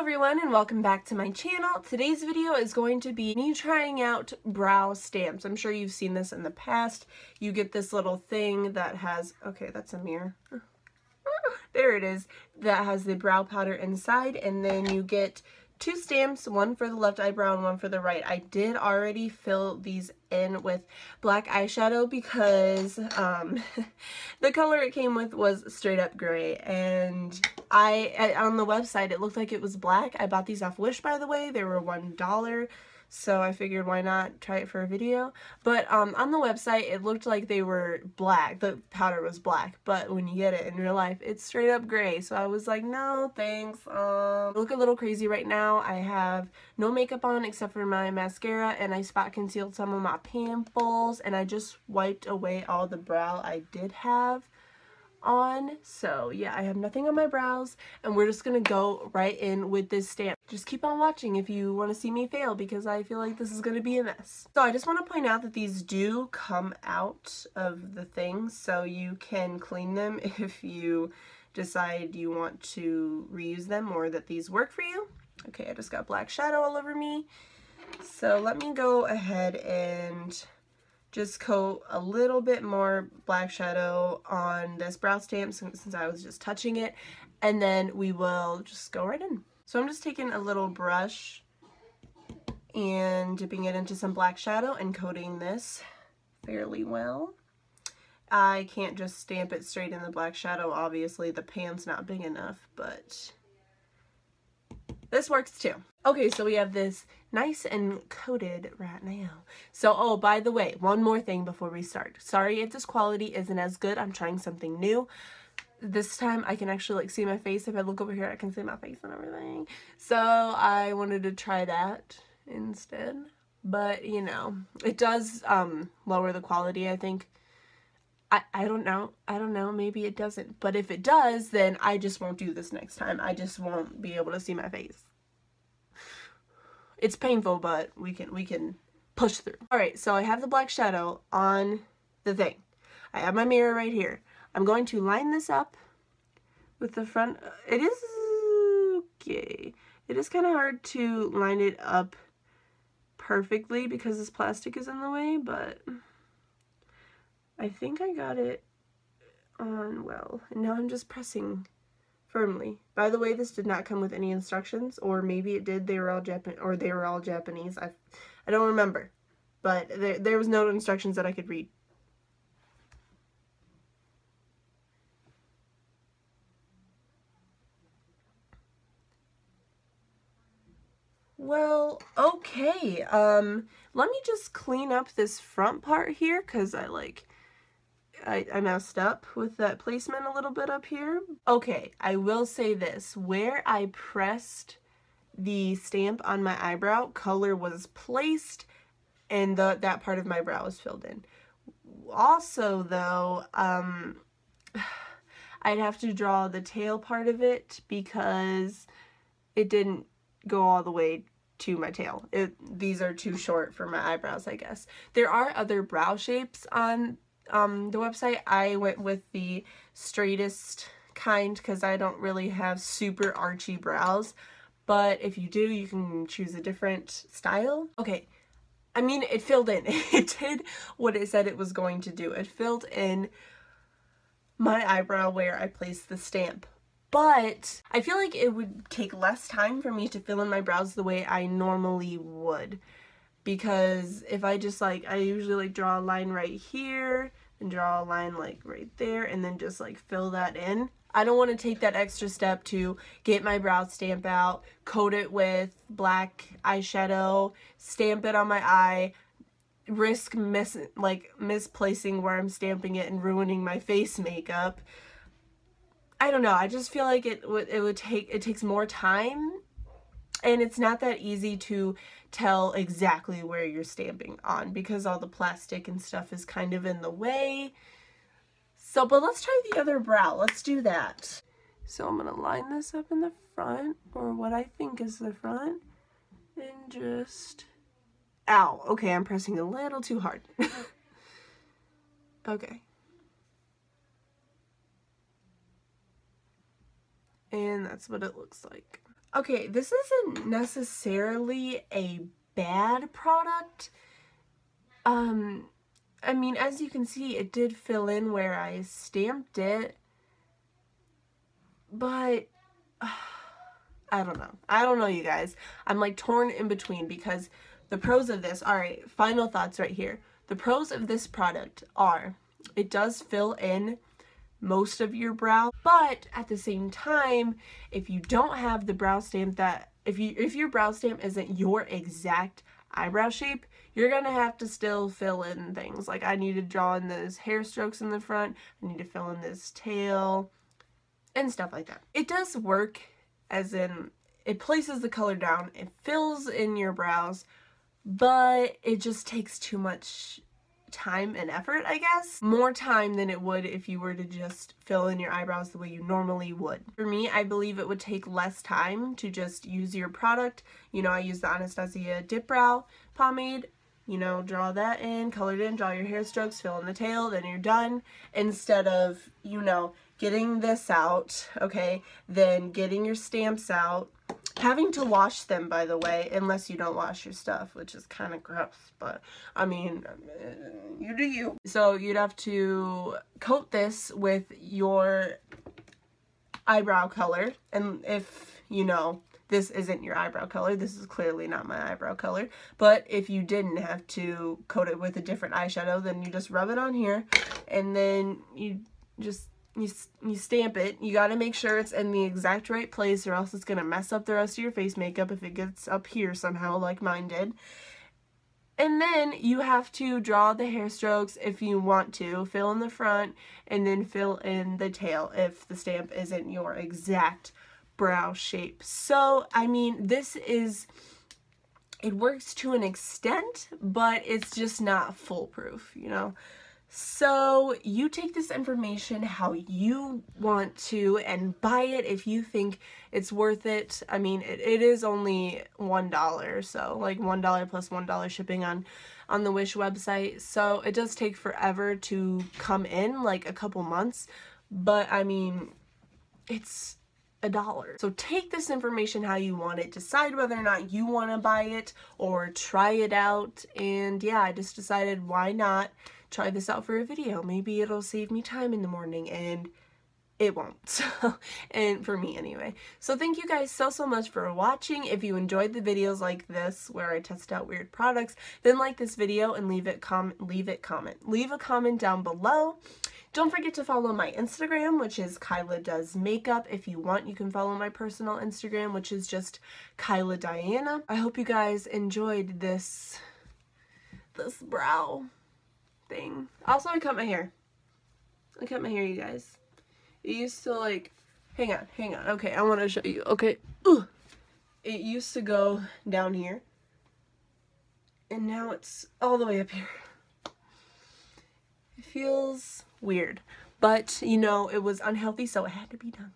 everyone and welcome back to my channel. Today's video is going to be me trying out brow stamps. I'm sure you've seen this in the past. You get this little thing that has, okay, that's a mirror. There it is. That has the brow powder inside, and then you get two stamps, one for the left eyebrow and one for the right. I did already fill these in with black eyeshadow because the color it came with was straight up gray, and on the website it looked like it was black. I bought these off Wish, by the way. They were $1, so I figured why not try it for a video. But on the website it looked like they were black. The powder was black, but when you get it in real life it's straight up gray. So I was like, no thanks. I look a little crazy right now. I have no makeup on except for my mascara, and I spot concealed some of my pimples, and I just wiped away all the brow I did have on. So yeah, I have nothing on my brows, and we're just gonna go right in with this stamp. Just keep on watching if you want to see me fail, because I feel like this is gonna be a mess. So I just want to point out that these do come out of the thing, so you can clean them if you decide you want to reuse them or that these work for you. Okay, I just got black shadow all over me, so let me go ahead and just coat a little bit more black shadow on this brow stamp since I was just touching it, and then we will just go right in. So I'm just taking a little brush and dipping it into some black shadow and coating this fairly well. I can't just stamp it straight in the black shadow, obviously the pan's not big enough, but this works too. Okay, so we have this nice and coated right now. So, oh, by the way, one more thing before we start. Sorry if this quality isn't as good. I'm trying something new. This time I can actually like see my face. If I look over here, I can see my face and everything. So I wanted to try that instead. But, you know, it does lower the quality, I think. I don't know. I don't know. Maybe it doesn't. But if it does, then I just won't do this next time. I just won't be able to see my face. It's painful, but we can push through. Alright, so I have the black shadow on the thing. I have my mirror right here. I'm going to line this up with the front. It is okay. It is kind of hard to line it up perfectly because this plastic is in the way, but I think I got it on well. And now I'm just pressing firmly. By the way, this did not come with any instructions, or maybe it did. They were all Japanese. I don't remember, but there was no instructions that I could read. Well, okay. Let me just clean up this front part here, because I messed up with that placement a little bit up here. Okay, I will say this. Where I pressed the stamp on my eyebrow, color was placed, and that part of my brow was filled in. Also, though, I'd have to draw the tail part of it because it didn't go all the way to my tail. These are too short for my eyebrows, I guess. There are other brow shapes on the website. I went with the straightest kind because I don't really have super archy brows, but if you do, you can choose a different style. Okay, I mean, it filled in. It did what it said it was going to do. It filled in my eyebrow where I placed the stamp, but I feel like it would take less time for me to fill in my brows the way I normally would. Because if I just I usually draw a line right here and draw a line like right there and then just like fill that in. I don't want to take that extra step to get my brow stamp out, coat it with black eyeshadow, stamp it on my eye, risk misplacing where I'm stamping it and ruining my face makeup. I don't know. I just feel like it takes more time. And it's not that easy to tell exactly where you're stamping on because all the plastic and stuff is kind of in the way. So, but let's try the other brow. Let's do that. So I'm going to line this up in the front, or what I think is the front, and just... Ow! Okay, I'm pressing a little too hard. Okay. And that's what it looks like. Okay, this isn't necessarily a bad product. I mean, as you can see, it did fill in where I stamped it, but I don't know. I don't know, you guys. I'm like torn in between because the pros of this, all right, final thoughts right here. The pros of this product are it does fill in most of your brow, but at the same time, if you don't have the brow stamp that, if your brow stamp isn't your exact eyebrow shape, you're gonna have to still fill in things. Like I need to draw in those hair strokes in the front, I need to fill in this tail, and stuff like that. It does work, as in it places the color down, it fills in your brows, but it just takes too much time and effort, I guess. More time than it would if you were to just fill in your eyebrows the way you normally would. For me, I believe it would take less time to just use your product. You know, I use the Anastasia Dip Brow Pomade. You know, draw that in, color it in, draw your hair strokes, fill in the tail, then you're done. Instead of, you know, getting this out, okay, then getting your stamps out, having to wash them, by the way, unless you don't wash your stuff, which is kind of gross, but I mean, you do you. So you'd have to coat this with your eyebrow color, and if, you know, this isn't your eyebrow color, this is clearly not my eyebrow color, but if you didn't have to coat it with a different eyeshadow, then you just rub it on here, and then you just you stamp it. You got to make sure it's in the exact right place or else it's going to mess up the rest of your face makeup if it gets up here somehow like mine did. And then you have to draw the hair strokes if you want to, fill in the front, and then fill in the tail if the stamp isn't your exact brow shape. So, I mean, it works to an extent, but it's just not foolproof, you know? So you take this information how you want to and buy it if you think it's worth it. I mean, it is only $1, so like $1 plus $1 shipping on the Wish website. So it does take forever to come in, like a couple months, but I mean, it's $1. So take this information how you want it, decide whether or not you want to buy it or try it out. And yeah, I just decided why not try this out for a video. Maybe it'll save me time in the morning, and it won't. So, and for me anyway. So thank you guys so much for watching. If you enjoyed the videos like this where I test out weird products, then like this video and leave a comment down below. Don't forget to follow my Instagram, which is Kyla Does Makeup. If you want, you can follow my personal Instagram, which is just Kyla Diana. I hope you guys enjoyed this brow thing. Also, I cut my hair. You guys. It used to like, hang on. Okay, I want to show you. Okay. Ugh. It used to go down here, and now it's all the way up here. It feels weird, but you know, it was unhealthy, so it had to be done.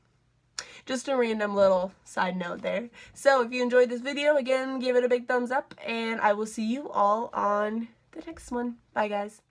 Just a random little side note there. So if you enjoyed this video, again, give it a big thumbs up, and I will see you all on the next one. Bye, guys.